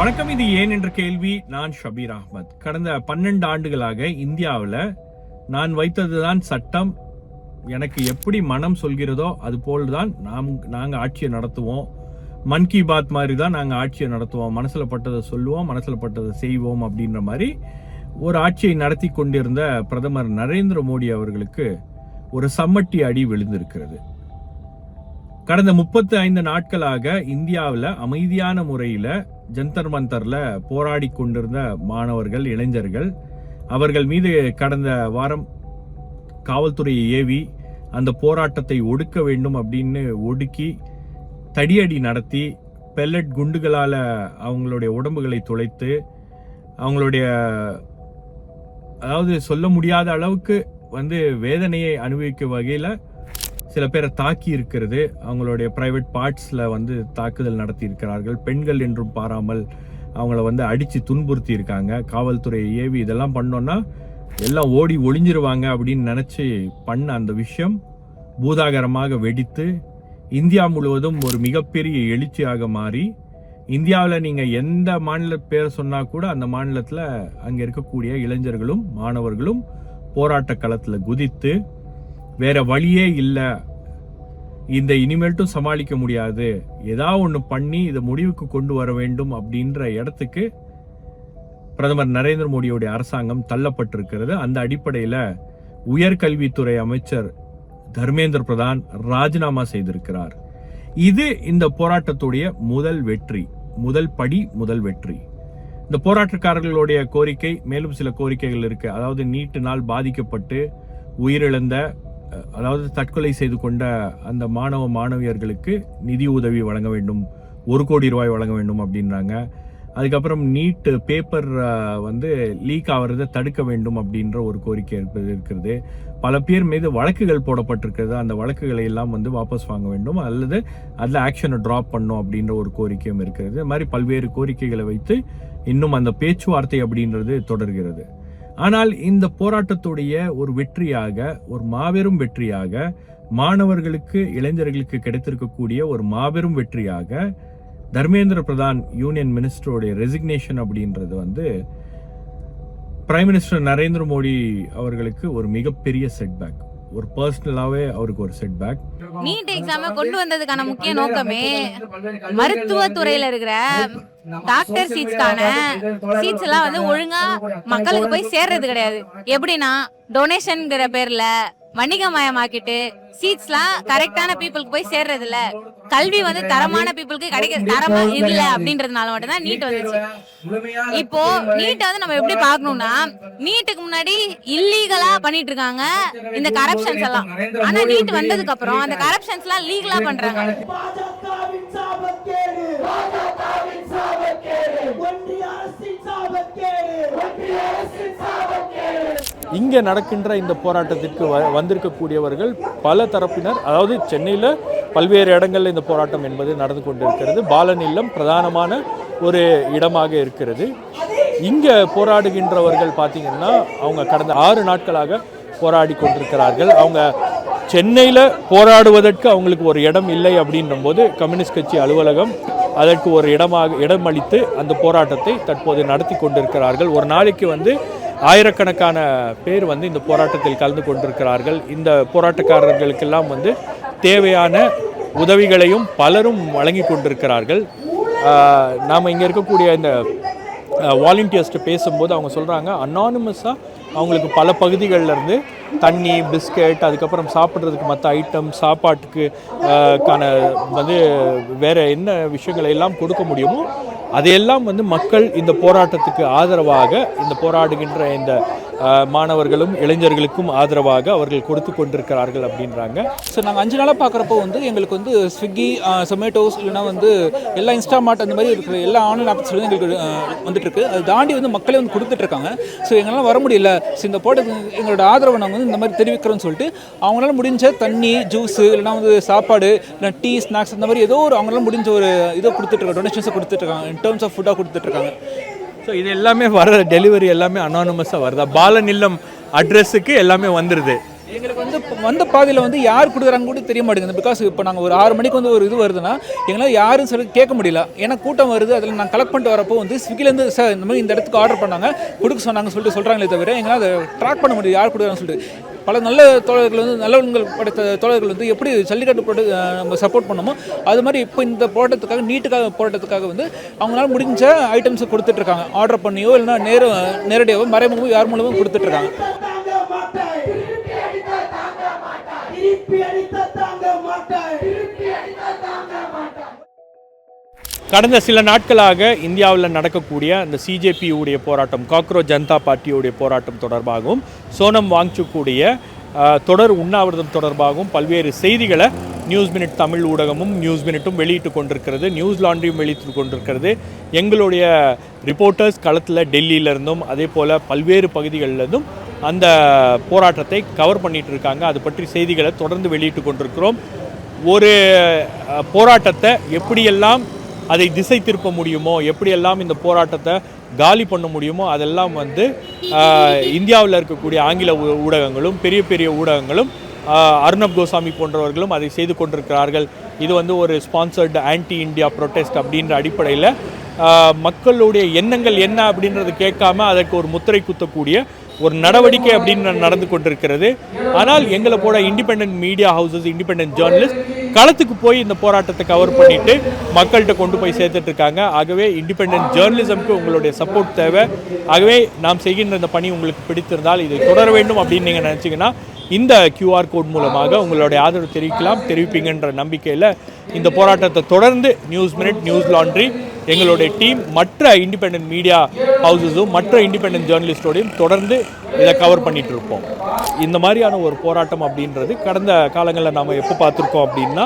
வணக்கம். இது ஏன் என்ற கேள்வி. நான் ஷபீர் அஹ்மத். கடந்த 12 ஆண்டுகளாக இந்தியாவில் நான் வைத்ததுதான் சட்டம். எனக்கு எப்படி மனம் சொல்கிறதோ அது போல்தான் நாங்கள் ஆட்சியை நடத்துவோம். மன் கி பாத் மாதிரி தான் நாங்கள் ஆட்சியை நடத்துவோம். மனசில் பட்டதை சொல்லுவோம், மனசில் பட்டதை செய்வோம் அப்படின்ற மாதிரி ஒரு ஆட்சியை நடத்தி கொண்டிருந்த பிரதமர் நரேந்திர மோடி அவர்களுக்கு ஒரு சம்மட்டி அடி விழுந்திருக்கிறது. கடந்த 35 நாட்களாக இந்தியாவில் அமைதியான முறையில் ஜந்தர் மந்தர்ல போராடி கொண்டிருந்த மாணவர்கள், இளைஞர்கள், அவர்கள் மீது கடந்த வாரம் காவல்துறையை ஏவி அந்த போராட்டத்தை ஒடுக்க வேண்டும் அப்படின்னு ஒடுக்கி தடியடி நடத்தி பெல்லட் குண்டுகளால் அவங்களுடைய உடம்புகளை துளைத்து அவங்களுடைய அதாவது சொல்ல முடியாத அளவுக்கு வேதனையை அனுபவிக்கும் வகையில் சில பேரை தாக்கி இருக்கிறது. அவங்களுடைய பிரைவேட் பார்ட்ஸில் தாக்குதல் நடத்தி இருக்கிறார்கள். பெண்கள் என்றும் பாராமல் அவங்கள அடித்து துன்புறுத்தி இருக்காங்க. காவல்துறையை ஏவி இதெல்லாம் பண்ணோன்னா எல்லாம் ஓடி ஒளிஞ்சிருவாங்க அப்படின்னு நினச்சி பண்ண அந்த விஷயம் பூதாகரமாக வெடித்து இந்தியா முழுவதும் ஒரு மிகப்பெரிய எழுச்சியாக மாறி, இந்தியாவில் நீங்கள் எந்த மாநில பேர் சொன்னால் கூட அந்த மாநிலத்தில் அங்கே இருக்கக்கூடிய இளைஞர்களும் மாணவர்களும் போராட்ட களத்தில் குதித்து வேற வழியே இல்லை, இந்த இனிமேல்ட்டும் சமாளிக்க முடியாது, ஏதாவது ஒன்று பண்ணி இதை முடிவுக்கு கொண்டு வர வேண்டும் அப்படின்ற இடத்துக்கு பிரதமர் நரேந்திர மோடியோடைய அரசாங்கம் தள்ளப்பட்டிருக்கிறது. அந்த அடிப்படையில் உயர்கல்வித்துறை அமைச்சர் தர்மேந்திர பிரதான் ராஜினாமா செய்திருக்கிறார். இது இந்த போராட்டத்துடைய முதல் வெற்றி. இந்த போராட்டக்காரர்களுடைய கோரிக்கை, மேலும் சில கோரிக்கைகள் இருக்கு. அதாவது நீட்டினால் பாதிக்கப்பட்டு உயிரிழந்த, அதாவது தற்கொலை செய்து கொண்ட அந்த மாணவியர்களுக்கு நிதி உதவி வழங்க வேண்டும், 1 கோடி ரூபாய் வழங்க வேண்டும் அப்படின்றாங்க. அதுக்கப்புறம் நீட் பேப்பர் லீக் ஆகிறத தடுக்க வேண்டும் அப்படின்ற ஒரு கோரிக்கை இருக்கிறது. பல பேர் மீது வழக்குகள் போடப்பட்டிருக்கிறது. அந்த வழக்குகளை எல்லாம் வாபஸ் வாங்க வேண்டும் அல்லது அதில் ஆக்ஷனை ட்ராப் பண்ணும் அப்படின்ற ஒரு கோரிக்கையும் இருக்கிறது. இது மாதிரி பல்வேறு கோரிக்கைகளை வைத்து இன்னும் அந்த பேச்சுவார்த்தை அப்படின்றது தொடர்கிறது. ஆனால் இந்த போராட்டத்துடைய ஒரு வெற்றியாக, ஒரு மாபெரும் வெற்றியாக, மாணவர்களுக்கு, இளைஞர்களுக்கு கிடைத்திருக்கக்கூடிய ஒரு மாபெரும் வெற்றியாக தர்மேந்திர பிரதான் யூனியன் மினிஸ்டருடைய ரெசிக்னேஷன் அப்படின்றது பிரைம் மினிஸ்டர் நரேந்திர மோடி அவர்களுக்கு ஒரு மிகப்பெரிய செட்பேக். ஒரு பர்சனலாவே அவருக்கு ஒரு செட்பேக். நீட் எக்ஸாமை கொண்டு வந்ததுக்கான முக்கிய நோக்கமே மருத்துவத்துறையில இருக்கிற டாக்டர் சீட்ஸ் எல்லாம் ஒழுங்கா மக்களுக்கு போய் சேர்றது கிடையாது. எப்படின்னா டொனேஷன்ங்கிற பேர்ல வணிகமயமாக்கிட்டு சீட்ஸ்லாம் கரெக்டான பீப்புளுக்கு போய் சேர்றது இல்ல. கல்வி தரமான பீப்புளுக்கு தரமா இல்ல அப்படின்றதுனால மட்டும் தான் நீட் வந்துச்சு. இப்போ நீட் நம்ம எப்படி பார்க்கணும்னா, நீட்டுக்கு முன்னாடி இல்லீகலா பண்ணிட்டு இருக்காங்க இந்த கரப்ஷன்ஸ் எல்லாம். ஆனா நீட் வந்ததுக்கு அப்புறம் அந்த கரப்ஷன்ஸ் எல்லாம் லீகலா பண்றாங்க. இங்கே நடக்கின்ற இந்த போராட்டத்திற்கு வந்திருக்கக்கூடியவர்கள் பல தரப்பினர். அதாவது சென்னையில் பல்வேறு இடங்களில் இந்த போராட்டம் என்பது நடந்து கொண்டிருக்கிறது. பாலன் இல்லம் பிரதானமான ஒரு இடமாக இருக்கிறது. இங்கே போராடுகின்றவர்கள் பார்த்தீங்கன்னா அவங்க கடந்த 6 நாட்களாக போராடி கொண்டிருக்கிறார்கள். அவங்க சென்னையில் போராடுவதற்கு அவங்களுக்கு ஒரு இடம் இல்லை அப்படின்ற போது கம்யூனிஸ்ட் கட்சி அலுவலகம் அதற்கு ஒரு இடமளித்து அந்த போராட்டத்தை தற்போது நடத்தி கொண்டிருக்கிறார்கள். ஒரு நாளைக்கு ஆயிரக்கணக்கான பேர் இந்த போராட்டத்தில் கலந்து கொண்டிருக்கிறார்கள். இந்த போராட்டக்காரர்களுக்கெல்லாம் தேவையான உதவிகளையும் பலரும் வழங்கி கொண்டிருக்கிறார்கள். நாம் இங்கே இருக்கக்கூடிய இந்த வாலண்டியர்ஸ்ட்டு பேசும்போது அவங்க சொல்கிறாங்க, அனானிமஸாக அவங்களுக்கு பல பகுதிகளிலேருந்து தண்ணி, பிஸ்கெட், அதுக்கப்புறம் சாப்பிட்றதுக்கு மற்ற ஐட்டம், சாப்பாட்டுக்கு வேறு என்ன விஷயங்களை எல்லாம் கொடுக்க முடியுமோ அதையெல்லாம் மக்கள் இந்த போராட்டத்துக்கு ஆதரவாக, இந்த போராடுகின்ற இந்த மாணவர்களும் இளைஞர்களுக்கும் ஆதரவாக அவர்கள் கொடுத்து கொண்டிருக்கிறார்கள் அப்படின்றாங்க. ஸோ நாங்கள் 5 நாளாக பார்க்குறப்போ எங்களுக்கு ஸ்விக்கி, சொமேட்டோஸ், இல்லைனா எல்லா இன்ஸ்டாமார்ட் அந்த மாதிரி இருக்கிற எல்லா ஆன்லைன் ஆப்ஸ்லையும் எங்களுக்கு வந்துட்டுருக்கு. அது தாண்டி மக்களே கொடுத்துட்ருக்காங்க. ஸோ எங்களால் வர முடியல. ஸோ இந்த போராட்டத்துக்கு எங்களோட ஆதரவை நாங்கள் இந்த மாதிரி தெரிவிக்கிறோன்னு சொல்லிட்டு அவங்களால முடிஞ்ச தண்ணி, ஜூஸு, இல்லைனா சாப்பாடு, இல்லை டீ, ஸ்நாக்ஸ், இந்த மாதிரி ஏதோ ஒரு அவங்களால முடிஞ்ச ஒரு இதை கொடுத்துட்ருக்காங்க, டொனேஷன்ஸை கொடுத்துட்ருக்காங்க, இன் டேர்ம்ஸ் ஆஃப் ஃபுட்டாக கொடுத்துட்ருக்காங்க. ஸோ இது எல்லாமே டெலிவரி எல்லாமே அனானிமஸாக வருதா? பாலன் இல்லம் அட்ரஸுக்கு எல்லாமே வந்துடுது. எங்களுக்கு வந்த பாதையில் வந்து யார் கொடுக்குறாங்க கூட தெரிய மாட்டேங்குது. பிகாஸ் இப்போ நாங்கள் ஒரு 6 மணிக்கு வந்து ஒரு இது வருதுன்னா எங்களால் யாரும் சொல்லி கேட்க முடியல. ஏன்னா கூட்டம் வருது. அதில் நான் கலெக்ட் பண்ணிட்டு வரப்போ வந்து ஸ்விக்கிலேருந்து சார் இந்த மாதிரி இந்த இடத்துக்கு ஆர்டர் பண்ணாங்க, கொடுக்க சொன்னாங்க சொல்கிறாங்களே தவிர எங்களால் அதை ட்ராக் பண்ண முடியும் யார் கொடுக்குறாங்கன்னு சொல்லிட்டு. பல நல்ல தோழர்கள் வந்து நல்லவங்கள் படைத்த தோழர்கள் வந்து எப்படி ஜல்லிக்கட்டு நம்ம சப்போர்ட் பண்ணமோ அது மாதிரி இப்போ இந்த போராட்டத்துக்காக நீட்டுக்காக போராட்டத்துக்காக வந்து அவங்களால முடிஞ்ச ஐட்டம்ஸை கொடுத்துட்ருக்காங்க. ஆர்டர் பண்ணியோ இல்லைன்னா நேரடியாகவோ மறைமுகமோ யார் மூலமும் கொடுத்துட்ருக்காங்க. கடந்த சில நாட்களாக இந்தியாவில் நடக்கக்கூடிய அந்த சிஜேபி உடைய போராட்டம், காக்ரோச் ஜனதா பார்ட்டியுடைய போராட்டம் தொடர்பாகவும் சோனம் வாங்சுக்குடைய தொடர் உண்ணாவிரதம் தொடர்பாகவும் பல்வேறு செய்திகளை நியூஸ் மினிட் தமிழ் ஊடகமும் நியூஸ் மினிட்டும் வெளியிட்டு கொண்டிருக்கிறது, நியூஸ் லாண்ட்ரியும் வெளியிட்டு கொண்டிருக்கிறது. எங்களுடைய ரிப்போர்ட்டர்ஸ் களத்தில் டெல்லியிலிருந்தும் அதே போல் பல்வேறு பகுதிகளிலிருந்தும் அந்த போராட்டத்தை கவர் பண்ணிட்டு இருக்காங்க. அது பற்றி செய்திகளை தொடர்ந்து வெளியிட்டு கொண்டிருக்கிறோம். ஒரு போராட்டத்தை எப்படியெல்லாம் அதை திசை திருப்ப முடியுமோ, எப்படியெல்லாம் இந்த போராட்டத்தை காலி பண்ண முடியுமோ அதெல்லாம் வந்து இந்தியாவில் இருக்கக்கூடிய ஆங்கில ஊடகங்களும் பெரிய பெரிய ஊடகங்களும் அர்ணப் கோசாமி போன்றவர்களும் அதை செய்து கொண்டிருக்கிறார்கள். இது வந்து ஒரு ஸ்பான்சர்டு ஆன்டி இந்தியா ப்ரொட்டஸ்ட் அப்படின்ற அடிப்படையில் மக்களுடைய எண்ணங்கள் என்ன அப்படின்றத கேட்காம அதற்கு ஒரு முத்திரை குத்தக்கூடிய ஒரு நடவடிக்கை அப்படின்னு நடந்து கொண்டிருக்கிறது. ஆனால் எங்களை போல independent media houses, independent journalist களத்துக்கு போய் இந்த போராட்டத்தை கவர் பண்ணிட்டு மக்கள்கிட்ட கொண்டு போய் சேர்த்துட்டு இருக்காங்க. ஆகவே இண்டிபெண்டன்ட் ஜேர்னலிசம்க்கு உங்களுடைய சப்போர்ட் தேவை. ஆகவே நாம் செய்கின்ற இந்த பணி உங்களுக்கு பிடித்திருந்தால் இதை தொடர வேண்டும் அப்படின்னு நீங்கள் நினச்சிங்கன்னா இந்த QR கோட் மூலமாக உங்களுடைய ஆதரவு தெரிவிப்பீங்கன்ற நம்பிக்கையில் இந்த போராட்டத்தை தொடர்ந்து நியூஸ் மினிட், நியூஸ் லாண்ட்ரி, எங்களுடைய டீம் மற்ற இண்டிபெண்டன்ட் மீடியா ஹவுசஸும் மற்ற இண்டிபெண்டன்ட் ஜேர்னலிஸ்டோடையும் தொடர்ந்து இதை கவர் பண்ணிட்டு இருப்போம். இந்த மாதிரியான ஒரு போராட்டம் அப்படின்றது கடந்த காலங்களில் நாம் எப்போ பார்த்துருக்கோம் அப்படின்னா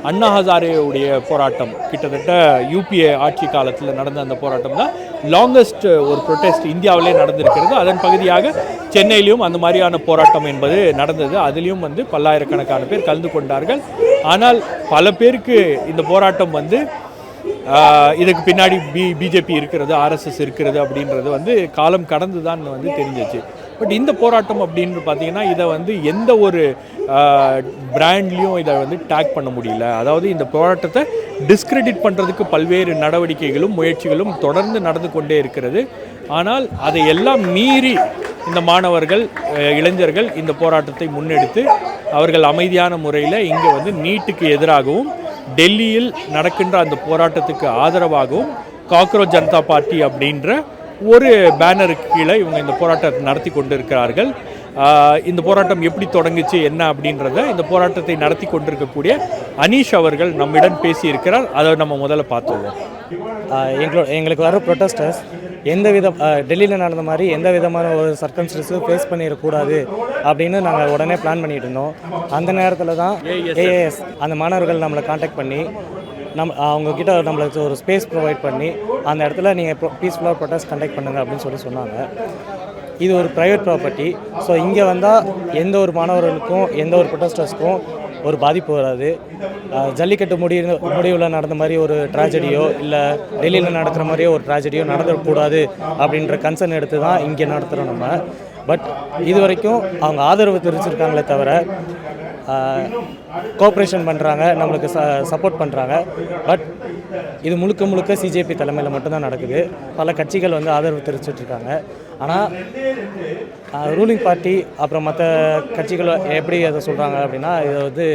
அண்ணா ஹசாரேவுடைய போராட்டம், கிட்டத்தட்ட UPA ஆட்சி காலத்தில் நடந்த அந்த போராட்டம் தான் லாங்கஸ்ட் ஒரு ப்ரொட்டஸ்ட் இந்தியாவிலே நடந்திருக்கிறது. அதன் பகுதியாக சென்னையிலையும் அந்த மாதிரியான போராட்டம் என்பது நடந்தது. அதுலேயும் வந்து பல்லாயிரக்கணக்கான பேர் கலந்து கொண்டார்கள். ஆனால் பல பேருக்கு இந்த போராட்டம் வந்து இதுக்கு பின்னாடி பிஜேபி இருக்கிறது, RSS இருக்கிறது அப்படின்றது வந்து காலம் கடந்து தான் வந்து தெரிஞ்சிச்சு. பட் இந்த போராட்டம் அப்படின்னு பார்த்தீங்கன்னா இதை வந்து எந்த ஒரு பிராண்ட்லேயும் இதை வந்து டேக் பண்ண முடியல. அதாவது இந்த போராட்டத்தை டிஸ்கிரெடிட் பண்ணுறதுக்கு பல்வேறு நடவடிக்கைகளும் முயற்சிகளும் தொடர்ந்து நடந்து கொண்டே இருக்கிறது. ஆனால் அதை எல்லாம் மீறி இந்த மாணவர்கள், இளைஞர்கள் இந்த போராட்டத்தை முன்னெடுத்து அவர்கள் அமைதியான முறையில் இங்கே வந்து நீட்டுக்கு எதிராகவும் டெல்லியில் நடக்கின்ற அந்த போராட்டத்துக்கு ஆதரவாகவும் காக்ரோச் ஜனதா பார்ட்டி அப்படின்ற ஒரு பேனருக்கு கீழே இவங்க இந்த போராட்டத்தை நடத்தி கொண்டு இருக்கிறார்கள். இந்த போராட்டம் எப்படி தொடங்குச்சு என்ன அப்படின்றத இந்த போராட்டத்தை நடத்தி கொண்டிருக்கக்கூடிய அனீஷ் அவர்கள் நம்மிடம் பேசியிருக்கிறார். அதை நம்ம முதல்ல பார்த்துருவோம். எங்களுக்கு வர ப்ரொட்டஸ்டர்ஸ் டெல்லியில் நடந்த மாதிரி எந்த விதமான ஒரு சர்க்கம்ஸ்டன்ஸும் ஃபேஸ் பண்ணிடக்கூடாது அப்படின்னு நாங்கள் உடனே பிளான் பண்ணிட்டு இருந்தோம். அந்த நேரத்தில் தான் AAS அந்த மாணவர்கள் நம்மளை காண்டாக்ட் பண்ணி அவங்கக்கிட்ட நம்மளுக்கு ஒரு ஸ்பேஸ் ப்ரொவைட் பண்ணி அந்த இடத்துல நீங்கள் பீஸ்ஃபுல்லாக ப்ரொட்டஸ்ட் கண்டக்ட் பண்ணுங்கள் அப்படின்னு சொன்னாங்க. இது ஒரு ப்ரைவேட் ப்ராப்பர்ட்டி. ஸோ இங்கே வந்தால் எந்த ஒரு மாணவர்களுக்கும் எந்த ஒரு ப்ரொட்டஸ்டர்ஸ்க்கும் ஒரு பாதிப்பு வராது. ஜல்லிக்கட்டு முடிவில் நடந்த மாதிரி ஒரு ட்ராஜடியோ இல்லை டெல்லியில் நடக்கிற மாதிரியோ ஒரு ட்ராஜடியோ நடந்துடக்கூடாது அப்படின்ற கன்சர்ன் எடுத்து தான் இங்கே நடத்துகிறோம் நம்ம. பட் இது வரைக்கும் அவங்க ஆதரவு தெரிவிச்சிருக்காங்களே தவிர கோஆப்ரேஷன் பண்ணுறாங்க, நம்மளுக்கு சப்போர்ட் பண்ணுறாங்க. பட் இது முழுக்க முழுக்க சிஜேபி தலைமையில் மட்டும்தான் நடக்குது. பல கட்சிகள் வந்து ஆதரவு தெரிவிச்சிட்ருக்காங்க. ஆனால் ரூலிங் பார்ட்டி அப்புறம் மற்ற கட்சிகள் எப்படி அதை சொல்கிறாங்க அப்படின்னா இதை வந்து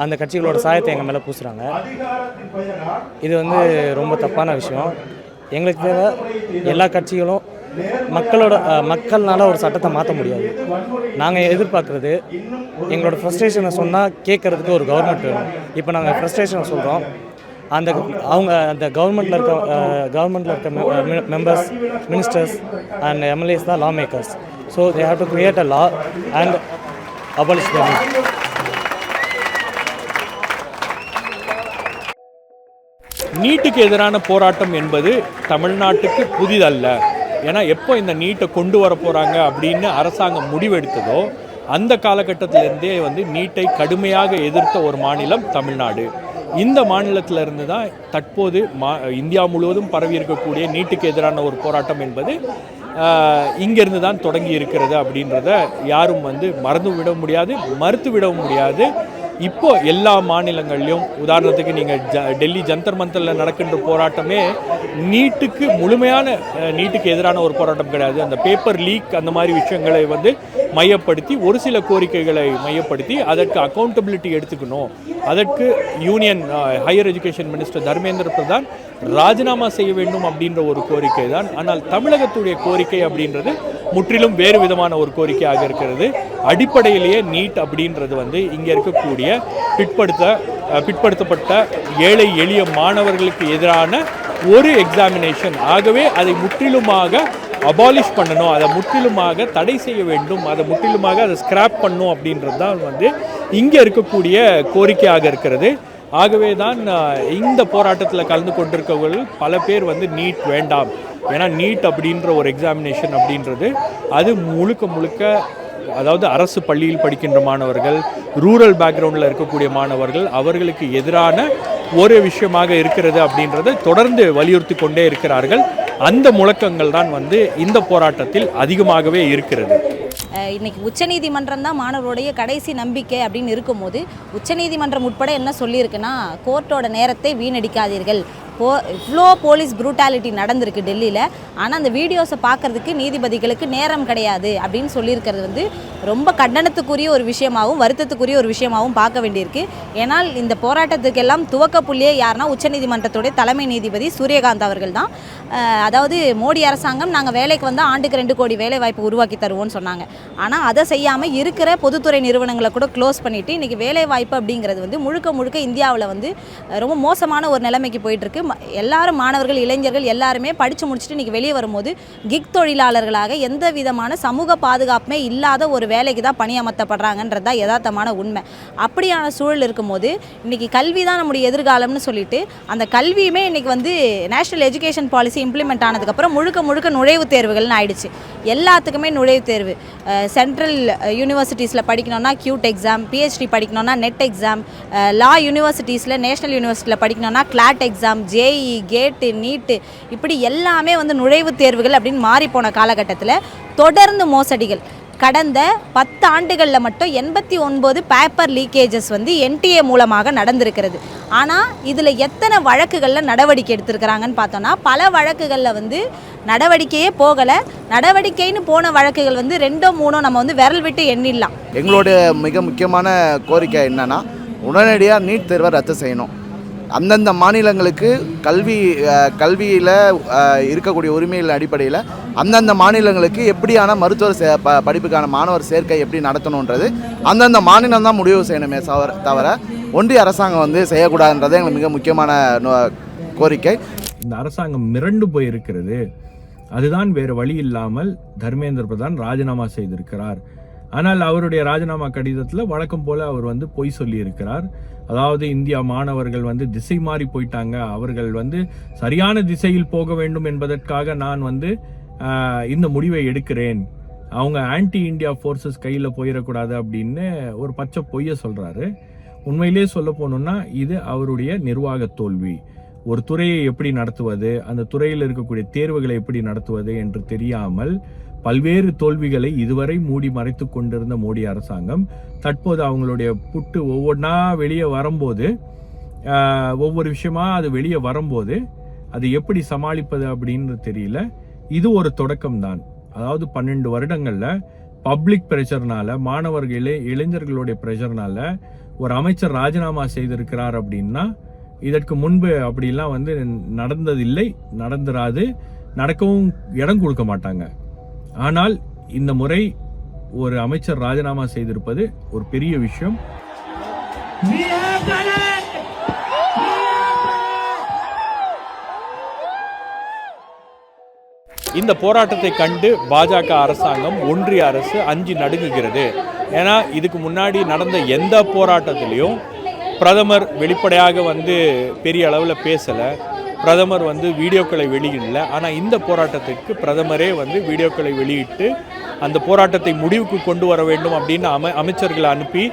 அந்த கட்சிகளோட சாயத்தை எங்கள் மேலே பூசுகிறாங்க. இது வந்து ரொம்ப தப்பான விஷயம். எங்களுக்கு தேவை எல்லா கட்சிகளும் மக்கள்னால ஒரு சட்டத்தை மாற்ற முடியாது. நாங்கள் எதிர்பார்க்குறது எங்களோட ஃப்ரஸ்ட்ரேஷனை சொன்னால் கேட்குறதுக்கு ஒரு கவர்மெண்ட் வேணும். இப்போ நாங்கள் ஃப்ரஸ்ட்ரேஷனை சொல்கிறோம், அந்த கவர்மெண்ட்டில் இருக்க மெம்பர்ஸ், மினிஸ்டர்ஸ் அண்ட் MLAs தான் லா makers. So they have to create a law and abolish the need. நீட்டுக்கு எதிரான போராட்டம் என்பது தமிழ்நாட்டுக்கு புதிதல்ல. ஏன்னா எப்போ இந்த நீட்டை கொண்டு வர போகிறாங்க அப்படின்னு அரசாங்கம் முடிவெடுத்ததோ அந்த காலகட்டத்திலேருந்தே வந்து நீட்டை கடுமையாக எதிர்த்த ஒரு மாநிலம் தமிழ்நாடு. இந்த மாநிலத்திலிருந்து தான் தற்போது இந்தியா முழுவதும் பரவி இருக்கக்கூடிய நீட்டுக்கு எதிரான ஒரு போராட்டம் என்பது இங்கேருந்து தான் தொடங்கி இருக்கிறது அப்படின்றத யாரும் வந்து மறந்து விட முடியாது, மறுத்து விட முடியாது. இப்போ எல்லா மாநிலங்கள்லையும் உதாரணத்துக்கு நீங்கள் டெல்லி ஜந்தர் மந்தரில் நடக்கின்ற போராட்டமே நீட்டுக்கு முழுமையான நீட்டுக்கு எதிரான ஒரு போராட்டம் கிடையாது. அந்த பேப்பர் லீக் அந்த மாதிரி விஷயங்களை வந்து மையப்படுத்தி ஒரு சில கோரிக்கைகளை மையப்படுத்தி அதற்கு அக்கௌண்டபிலிட்டி எடுத்துக்கணும். அதற்கு union higher education minister Dharmendra Pradhan ராஜினாமா செய்ய வேண்டும் அப்படின்ற ஒரு கோரிக்கை தான். ஆனால் தமிழகத்துடைய கோரிக்கை அப்படின்றது முற்றிலும் வேறு விதமான ஒரு கோரிக்கையாக இருக்கிறது. அடிப்படையிலேயே நீட் அப்படின்றது வந்து இங்கே இருக்கக்கூடிய பிற்படுத்தப்பட்ட ஏழை எளிய மாணவர்களுக்கு எதிரான ஒரு எக்ஸாமினேஷன். ஆகவே அதை முற்றிலுமாக அபாலிஷ் பண்ணணும், அதை முற்றிலுமாக தடை செய்ய வேண்டும், அதை முற்றிலுமாக அதை ஸ்கிராப் பண்ணணும் அப்படின்றது தான் வந்து இங்கே இருக்கக்கூடிய கோரிக்கையாக இருக்கிறது. ஆகவே தான் இந்த போராட்டத்தில் கலந்து கொண்டிருக்கவர்கள் பல பேர் வந்து நீட் வேண்டாம், ஏன்னா நீட் அப்படின்ற ஒரு எக்ஸாமினேஷன் அப்படின்றது அது முழுக்க அதாவது அரசு பள்ளியில் படிக்கின்ற மாணவர்கள், ரூரல் பேக்ரவுண்டில் இருக்கக்கூடிய மாணவர்கள் அவர்களுக்கு எதிரான ஒரு விஷயமாக இருக்கிறது அப்படின்றத தொடர்ந்து வலியுறுத்தி கொண்டே இருக்கிறார்கள். அந்த முழக்கங்கள் தான் வந்து இந்த போராட்டத்தில் அதிகமாகவே இருக்கிறது. இன்றைக்கி உச்சநீதிமன்றம் தான் மாணவருடைய கடைசி நம்பிக்கை அப்படின்னு இருக்கும்போது உச்சநீதிமன்றம் உட்பட என்ன சொல்லியிருக்குன்னா, கோர்ட்டோட நேரத்தை வீணடிக்காதீர்கள். இவ்வளோ போலீஸ் ப்ரூட்டாலிட்டி நடந்திருக்கு டெல்லியில், ஆனால் அந்த வீடியோஸை பார்க்குறதுக்கு நீதிபதிகளுக்கு நேரம் கிடையாது அப்படின்னு சொல்லியிருக்கிறது வந்து ரொம்ப கண்டனத்துக்குரிய ஒரு விஷயமாகவும் வருத்தத்துக்குரிய ஒரு விஷயமாகவும் பார்க்க வேண்டியிருக்கு. ஏன்னால் இந்த போராட்டத்துக்கெல்லாம் துவக்க புள்ளியே யாருன்னா உச்சநீதிமன்றத்துடைய தலைமை நீதிபதி சூரியகாந்த் அவர்கள் தான். அதாவது மோடி அரசாங்கம் நாங்கள் வேலைக்கு வந்தால் ஆண்டுக்கு 2 கோடி வேலை வாய்ப்பு உருவாக்கி தருவோம்னு சொன்னாங்க. ஆனால் அதை செய்யாமல் இருக்கிற பொதுத்துறை நிறுவனங்களை கூட க்ளோஸ் பண்ணிவிட்டு இன்றைக்கி வேலை வாய்ப்பு அப்படிங்கிறது வந்து முழுக்க இந்தியாவில் வந்து ரொம்ப மோசமான ஒரு நிலைமைக்கு போயிட்டுருக்கு. எல்லாரும் மாணவர்கள், இளைஞர்கள் எல்லாருமே படித்து முடிச்சுட்டு இன்றைக்கி வெளியே வரும்போது கிக் தொழிலாளர்களாக எந்த விதமான சமூக பாதுகாப்புமே இல்லாத ஒரு வேலைக்கு தான் பணியமர்த்தப்படுறாங்கன்றது தான் யதார்த்தமான உண்மை. அப்படியான சூழல் இருக்கும்போது இன்றைக்கி கல்வி தான் நம்முடைய எதிர்காலம்னு சொல்லிட்டு அந்த கல்வியுமே இன்றைக்கி வந்து நேஷ்னல் எஜுகேஷன் பாலிசி இம்ப்ளிமெண்ட் ஆனதுக்கப்புறம் முழுக்க நுழைவுத் தேர்வுகள்னு ஆயிடுச்சு. எல்லாத்துக்குமே நுழைவுத் தேர்வு. சென்ட்ரல் யூனிவர்சிட்டிஸில் படிக்கணும்னா கியூட் எக்ஸாம், பிஹெச்டி படிக்கணும்னா நெட் எக்ஸாம், லா யூனிவர்சிட்டிஸில் நேஷ்னல் யூனிவர்சிட்டியில் படிக்கணும்னா கிளாட் எக்ஸாம், ஜேஇ, கேட்டு, நீட்டு, இப்படி எல்லாமே வந்து நுழைவுத் தேர்வுகள் அப்படின்னு மாறிப்போன காலகட்டத்தில் தொடர்ந்து மோசடிகள் கடந்த 10 ஆண்டுகளில் மட்டும் 89 பேப்பர் லீக்கேஜஸ் வந்து என்டிஏ மூலமாக நடந்திருக்கிறது. ஆனால் இதில் எத்தனை வழக்குகளில் நடவடிக்கை எடுத்திருக்கிறாங்கன்னு பார்த்தோன்னா பல வழக்குகளில் வந்து நடவடிக்கையே போகலை. நடவடிக்கைன்னு போன வழக்குகள் வந்து 2 3 நம்ம வந்து விரல் விட்டு எண்ணிடலாம். எங்களுடைய மிக முக்கியமான கோரிக்கை என்னென்னா, உடனடியாக நீட் தேர்வை ரத்து செய்யணும். அந்தந்த மாநிலங்களுக்கு கல்வியில் இருக்கக்கூடிய உரிமைகள் அடிப்படையில் அந்தந்த மாநிலங்களுக்கு எப்படியான மருத்துவ படிப்புக்கான மாணவர் சேர்க்கை எப்படி நடத்தணுன்றது அந்தந்த மாநிலம் தான் முடிவு செய்யணுமே தவிர ஒன்றிய அரசாங்கம் வந்து செய்யக்கூடாதுன்றது எங்களுக்கு மிக முக்கியமான கோரிக்கை. இந்த அரசாங்கம் மிரண்டு போயிருக்கிறது. அதுதான் வேறு வழி இல்லாமல் தர்மேந்திர பிரதான் ராஜினாமா செய்திருக்கிறார். ஆனால் அவருடைய ராஜினாமா கடிதத்தில் வழக்கம் போல அவர் வந்து பொய் சொல்லி இருக்கிறார். அதாவது இந்தியா மாணவர்கள் வந்து திசை மாறி போயிட்டாங்க, அவர்கள் வந்து சரியான திசையில் போக வேண்டும் என்பதற்காக நான் வந்து இந்த முடிவை எடுக்கிறேன், அவங்க ஆன்டி இந்தியா ஃபோர்ஸஸ் கையில் போயிடக்கூடாது அப்படின்னு ஒரு பச்சை பொய்யை சொல்கிறாரு. உண்மையிலே சொல்ல போனோம்னா இது அவருடைய நிர்வாக தோல்வி. ஒரு துறையை எப்படி நடத்துவது, அந்த துறையில் இருக்கக்கூடிய தேர்வுகளை எப்படி நடத்துவது என்று தெரியாமல் பல்வேறு தோல்விகளை இதுவரை மூடி மறைத்து கொண்டிருந்த மோடி அரசாங்கம் தற்போது அவங்களுடைய புட்டு ஒவ்வொன்றா வெளியே வரும்போது, ஒவ்வொரு விஷயமா அது வெளியே வரும்போது அது எப்படி சமாளிப்பது அப்படின்னு தெரியல. இது ஒரு தொடக்கம்தான். அதாவது 12 வருடங்களில் பப்ளிக் ப்ரெஷர்னால, மாணவர்களே இளைஞர்களுடைய ப்ரெஷர்னால ஒரு அமைச்சர் ராஜினாமா செய்திருக்கிறார் அப்படின்னா இதற்கு முன்பு அப்படிலாம் வந்து நடந்ததில்லை, நடந்துராது, நடக்கவும் இடம் கொடுக்க மாட்டாங்க. ஆனால் இந்த முறை ஒரு அமைச்சர் ராஜினாமா செய்திருப்பது ஒரு பெரிய விஷயம். இந்த போராட்டத்தை கண்டு பாஜக அரசாங்கம், ஒன்றிய அரசு அஞ்சி நடுங்குகிறது. ஏன்னா இதுக்கு முன்னாடி நடந்த எந்த போராட்டத்திலையும் பிரதமர் வெளிப்படையாக வந்து பெரிய அளவில் பேசலை, பிரதமர் வந்து வீடியோக்களை வெளியிடல. ஆனால் இந்த போராட்டத்திற்கு பிரதமரே வந்து வீடியோக்களை வெளியிட்டு அந்த போராட்டத்தை முடிவுக்கு கொண்டு வர வேண்டும் அப்படின்னு அமைச்சர்களை அனுப்பி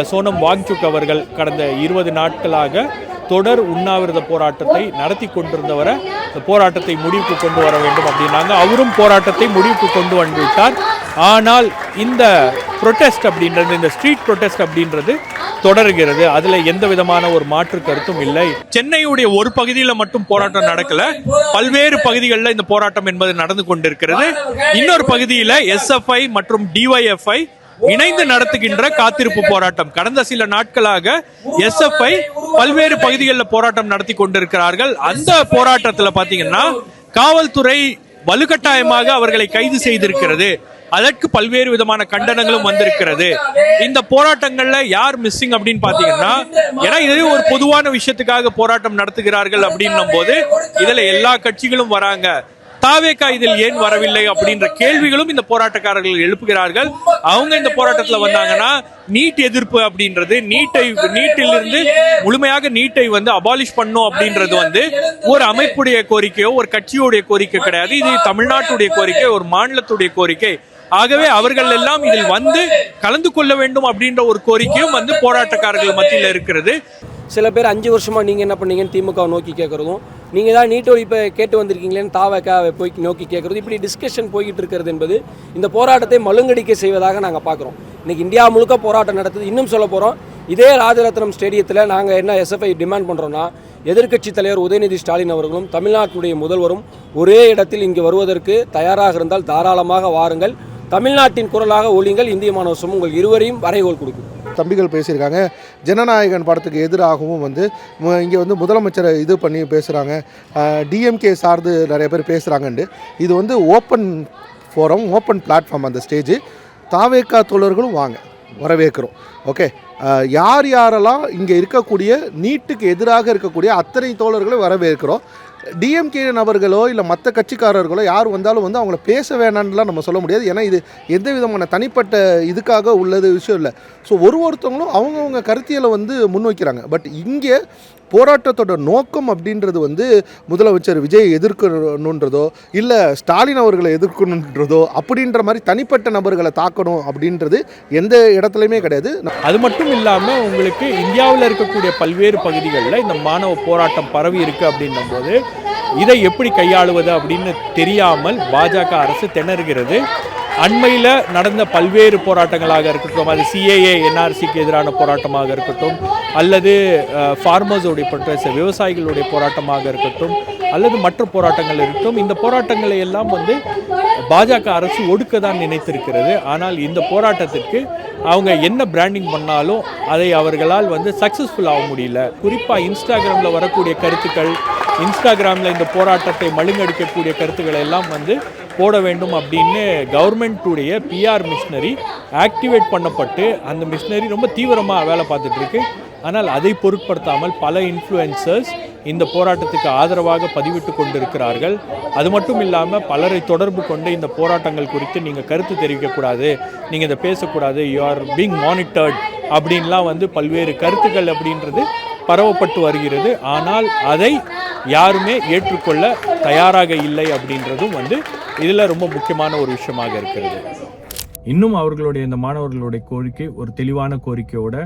சோனம் வாங்சுக் அவர்கள் கடந்த 20 நாட்களாக தொடர் உண்ணாவிரத போராட்டத்தை நடத்தி கொண்டிருந்தவரை இந்த போராட்டத்தை முடிவுக்கு கொண்டு வர வேண்டும் அப்படின்னாங்க. அவரும் போராட்டத்தை முடிவுக்கு கொண்டு வந்துவிட்டார். ஆனால் இந்த ப்ரொட்டஸ்ட் அப்படின்றது, இந்த ஸ்ட்ரீட் ப்ரொட்டஸ்ட் அப்படின்றது தொடர்கிறது. அதுல எந்த விதமான ஒரு மாற்று கருத்தும் இல்லை. சென்னையுடைய ஒரு பகுதியில் மட்டும் போராட்டம் நடக்கல, பல்வேறு பகுதிகளில் இந்த போராட்டம் என்பது நடந்து கொண்டிருக்கிறது. இன்னொரு பகுதியில் SFI மற்றும் DYFI இணைந்து நடத்துகின்ற காத்திருப்பு போராட்டம். கடந்த சில நாட்களாக SFI பல்வேறு பகுதிகளில் போராட்டம் நடத்தி கொண்டிருக்கிறார்கள். அந்த போராட்டத்தில் பாத்தீங்கன்னா காவல்துறை வலுக்கட்டாயமாக அவர்களை கைது செய்திருக்கிறது. அதற்கு பல்வேறு விதமான கண்டனங்களும் வந்திருக்கிறது. இந்த போராட்டங்கள்ல யார் மிஸ்ஸிங் அப்படின்னு பாத்தீங்கன்னா, ஏன்னா இது ஒரு பொதுவான விஷயத்துக்காக போராட்டம் நடத்துகிறார்கள் அப்படின்னும் போது இதுல எல்லா கட்சிகளும் வராங்க. தாவேகா இதில் ஏன் வரவில்லை அப்படின்ற கேள்விகளும் இந்த போராட்டக்காரர்கள் எழுப்புகிறார்கள். அவங்க இந்த போராட்டத்துல வந்தாங்கன்னா நீட் எதிர்ப்பு அப்படின்றது, நீட்டிலிருந்து முழுமையாக நீட்டை வந்து அபாலிஷ் பண்ணும் அப்படின்றது வந்து ஒரு அமைப்புடைய கோரிக்கையோ ஒரு கட்சியுடைய கோரிக்கை கிடையாது. இது தமிழ்நாட்டுடைய கோரிக்கை, ஒரு மாநிலத்துடைய கோரிக்கை. ஆகவே அவர்கள் எல்லாம் இதில் வந்து கலந்து கொள்ள வேண்டும் அப்படின்ற ஒரு கோரிக்கையும் வந்து போராட்டக்காரர்கள் மத்தியில் இருக்கிறது. சில பேர் 5 வருஷமாக நீங்கள் என்ன பண்ணீங்கன்னு திமுக நோக்கி கேட்குறதும், நீங்கள் தான் நீட் ஒழிப்பை கேட்டு வந்திருக்கீங்களேன்னு தாவேக்காவை போய் நோக்கி கேட்குறது, இப்படி டிஸ்கஷன் போய்கிட்டு இருக்கிறது என்பது இந்த போராட்டத்தை மழுங்கடிக்க செய்வதாக நாங்கள் பார்க்குறோம். இன்றைக்கி இந்தியா முழுக்க போராட்டம் நடத்துது. இன்னும் சொல்ல போகிறோம், இதே ராஜரத்னம் ஸ்டேடியத்தில் நாங்கள் என்ன SFI டிமாண்ட் பண்ணுறோன்னா, எதிர்க்கட்சி தலைவர் உதயநிதி ஸ்டாலின் அவர்களும் தமிழ்நாட்டுடைய முதல்வரும் ஒரே இடத்தில் இங்கு வருவதற்கு தயாராக இருந்தால் தாராளமாக வாருங்கள், தமிழ்நாட்டின் குரலாக ஒழிங்கள், இந்திய மாணவர் சமூகம் உங்கள் இருவரையும் வரைகோல் கொடுக்கும். தம்பிகள் பேசியிருக்காங்க. ஜனநாயகன் படத்துக்கு எதிராகவும் வந்து இங்கே வந்து முதலமைச்சரை இது பண்ணி பேசுகிறாங்க. DMK சார்ந்து நிறைய பேர் பேசுகிறாங்கண்டு. இது வந்து ஓப்பன் ஃபோரம், ஓப்பன் பிளாட்ஃபார்ம். அந்த ஸ்டேஜ் தாவேகா தோழர்களும் வாங்க, வரவேற்கிறோம். ஓகே, யார் யாரெல்லாம் இங்கே இருக்கக்கூடிய நீட்டுக்கு எதிராக இருக்கக்கூடிய அத்தனை தோழர்களும் வரவேற்கிறோம். DMK நபர்களோ இல்லை மற்ற கட்சிக்காரர்களோ யார் வந்தாலும் வந்து அவங்கள பேச வேணான்லாம் நம்ம சொல்ல முடியாது. ஏன்னா இது எந்த விதமான தனிப்பட்ட இதுக்காக உள்ளது விஷயம் இல்லை. ஸோ ஒருத்தவங்களும் அவங்கவுங்க கருத்தியலை வந்து முன்வைக்கிறாங்க. பட் இங்கே போராட்டத்தோட நோக்கம் அப்படின்றது வந்து முதலமைச்சர் விஜய் எதிர்க்கணுன்றதோ இல்லை ஸ்டாலின் அவர்களை எதிர்க்கணுன்றதோ அப்படின்ற மாதிரி தனிப்பட்ட நபர்களை தாக்கணும் அப்படின்றது எந்த இடத்துலையுமே கிடையாது. அது மட்டும் இல்லாமல் உங்களுக்கு இந்தியாவில் இருக்கக்கூடிய பல்வேறு பகுதிகளில் இந்த மாணவ போராட்டம் பரவி இருக்கு அப்படின்னும் போது இதை எப்படி கையாளுவது அப்படின்னு தெரியாமல் பாஜக அரசு திணறுகிறது. அண்மையில் நடந்த பல்வேறு போராட்டங்களாக இருக்கட்டும், அது CAA NRCக்கு எதிரான போராட்டமாக இருக்கட்டும், அல்லது ஃபார்மர்ஸோடைய ப்ரொட்டஸ்ட், விவசாயிகளுடைய போராட்டமாக இருக்கட்டும், அல்லது மற்ற போராட்டங்கள் இருக்கட்டும், இந்த போராட்டங்களை எல்லாம் வந்து பாஜக அரசு ஒடுக்க தான் நினைத்திருக்கிறது. ஆனால் இந்த போராட்டத்திற்கு அவங்க என்ன பிராண்டிங் பண்ணாலும் அதை அவர்களால் வந்து சக்ஸஸ்ஃபுல் ஆக முடியல. குறிப்பாக இன்ஸ்டாகிராமில் வரக்கூடிய கருத்துக்கள், இன்ஸ்டாகிராமில் இந்த போராட்டத்தை மழுங்கடிக்கக்கூடிய கருத்துக்களை எல்லாம் வந்து போட வேண்டும் அப்படின்னு கவர்மெண்ட்டுடைய PR மிஷினரி ஆக்டிவேட் பண்ணப்பட்டு அந்த மிஷினரி ரொம்ப தீவிரமாக வேலை பார்த்துட்டு இருக்கு. ஆனால் அதை பொருட்படுத்தாமல் பல இன்ஃப்ளூயன்சர்ஸ் இந்த போராட்டத்துக்கு ஆதரவாக பதிவிட்டு கொண்டிருக்கிறார்கள். அது மட்டும் இல்லாமல் பலரை தொடர்பு கொண்டு இந்த போராட்டங்கள் குறித்து நீங்கள் கருத்து தெரிவிக்கக்கூடாது, நீங்கள் இதை பேசக்கூடாது, யூ ஆர் பீங் மானிட்டர்ட் அப்படின்லாம் வந்து பல்வேறு கருத்துக்கள் அப்படின்றது பரவப்பட்டு வருகிறது. ஆனால் அதை யாருமே ஏற்றுக்கொள்ள தயாராக இல்லை அப்படின்றதும் வந்து இதில் ரொம்ப முக்கியமான ஒரு விஷயமாக இருக்கிறது. இன்னும் அவர்களுடைய இந்த மாணவர்களுடைய கோரிக்கை ஒரு தெளிவான கோரிக்கையோட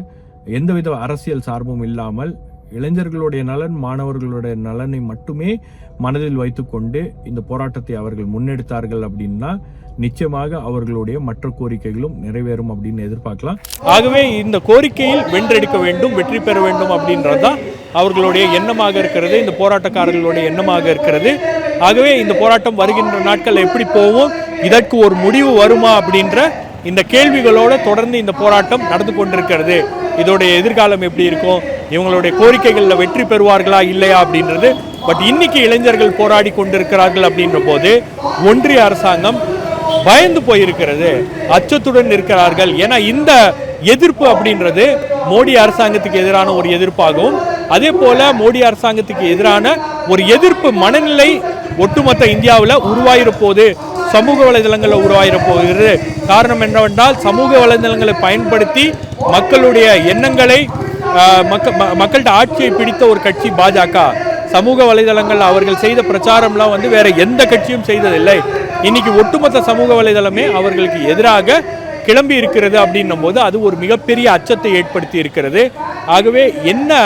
எந்தவித அரசியல் சார்பும் இல்லாமல் இளைஞர்களுடைய நலன், மாணவர்களுடைய நலனை மட்டுமே மனதில் வைத்துக்கொண்டு இந்த போராட்டத்தை அவர்கள் முன்னெடுத்தார்கள் அப்படின்னா நிச்சயமாக அவர்களுடைய மற்ற கோரிக்கைகளும் நிறைவேறும் அப்படின்னு எதிர்பார்க்கலாம். ஆகவே இந்த கோரிக்கையில் வென்றெடுக்க வேண்டும், வெற்றி பெற வேண்டும் அப்படின்றதுதான் அவர்களுடைய எண்ணமாக இருக்கிறது, இந்த போராட்டக்காரர்களுடைய எண்ணமாக இருக்கிறது. ஆகவே இந்த போராட்டம் வருகின்ற நாட்கள் எப்படி போகும், இதற்கு ஒரு முடிவு வருமா அப்படின்ற இந்த கேள்விகளோடு தொடர்ந்து இந்த போராட்டம் நடந்து கொண்டிருக்கிறது. இதோடைய எதிர்காலம் எப்படி இருக்கும், இவங்களுடைய கோரிக்கைகளில் வெற்றி பெறுவார்களா இல்லையா அப்படின்றது. பட் இன்னைக்கு இளைஞர்கள் போராடி கொண்டிருக்கிறார்கள் அப்படின்ற போது ஒன்றிய அரசாங்கம் பயந்து போயிருக்கிறது, அச்சத்துடன் இருக்கிறார்கள். ஏன்னா இந்த எதிர்ப்பு அப்படின்றது மோடி அரசாங்கத்துக்கு எதிரான ஒரு எதிர்ப்பாகவும், அதே போல மோடி அரசாங்கத்துக்கு எதிரான ஒரு எதிர்ப்பு மனநிலை ஒட்டுமொத்த இந்தியாவில் உருவாயிருப்போது, சமூக வலைதளங்களில் உருவாயிருப்போகிறது. காரணம் என்னவென்றால் சமூக வலைதளங்களை பயன்படுத்தி மக்களுடைய எண்ணங்களை மக்கள்கிட்ட ஆட்சியை பிடித்த ஒரு கட்சி பாஜக. சமூக வலைதளங்கள் அவர்கள் செய்த பிரச்சாரம்லாம் வந்து வேற எந்த கட்சியும் செய்ததில்லை. இன்னைக்கு ஒட்டுமொத்த சமூக வலைதளமே அவர்களுக்கு எதிராக கிளம்பி இருக்கிறது அப்படின்னும் போது அது ஒரு மிகப்பெரிய அச்சத்தை ஏற்படுத்தி இருக்கிறது. ஆகவே என்ன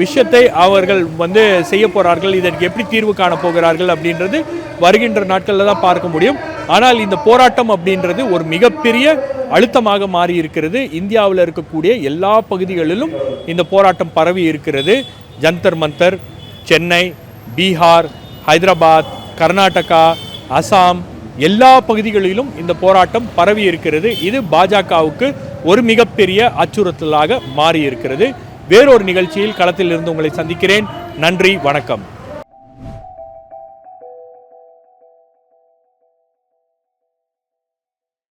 விஷயத்தை அவர்கள் வந்து செய்ய போகிறார்கள், இதற்கு எப்படி தீர்வு காண போகிறார்கள் அப்படின்றது வருகின்ற நாட்களில் தான் பார்க்க முடியும். ஆனால் இந்த போராட்டம் அப்படின்றது ஒரு மிகப்பெரிய அழுத்தமாக மாறி இருக்கிறது. இந்தியாவில் இருக்கக்கூடிய எல்லா பகுதிகளிலும் இந்த போராட்டம் பரவி இருக்கிறது. ஜந்தர் மந்தர், சென்னை, பீகார், ஹைதராபாத், கர்நாடகா, அசாம் எல்லா பகுதிகளிலும் இந்த போராட்டம் பரவி இருக்கிறது. இது பாஜகவுக்கு ஒரு மிகப்பெரிய அச்சுறுத்தலாக மாறி இருக்கிறது. வேறொரு நிகழ்ச்சியில் களத்தில் இருந்து உங்களை சந்திக்கிறேன். நன்றி, வணக்கம்.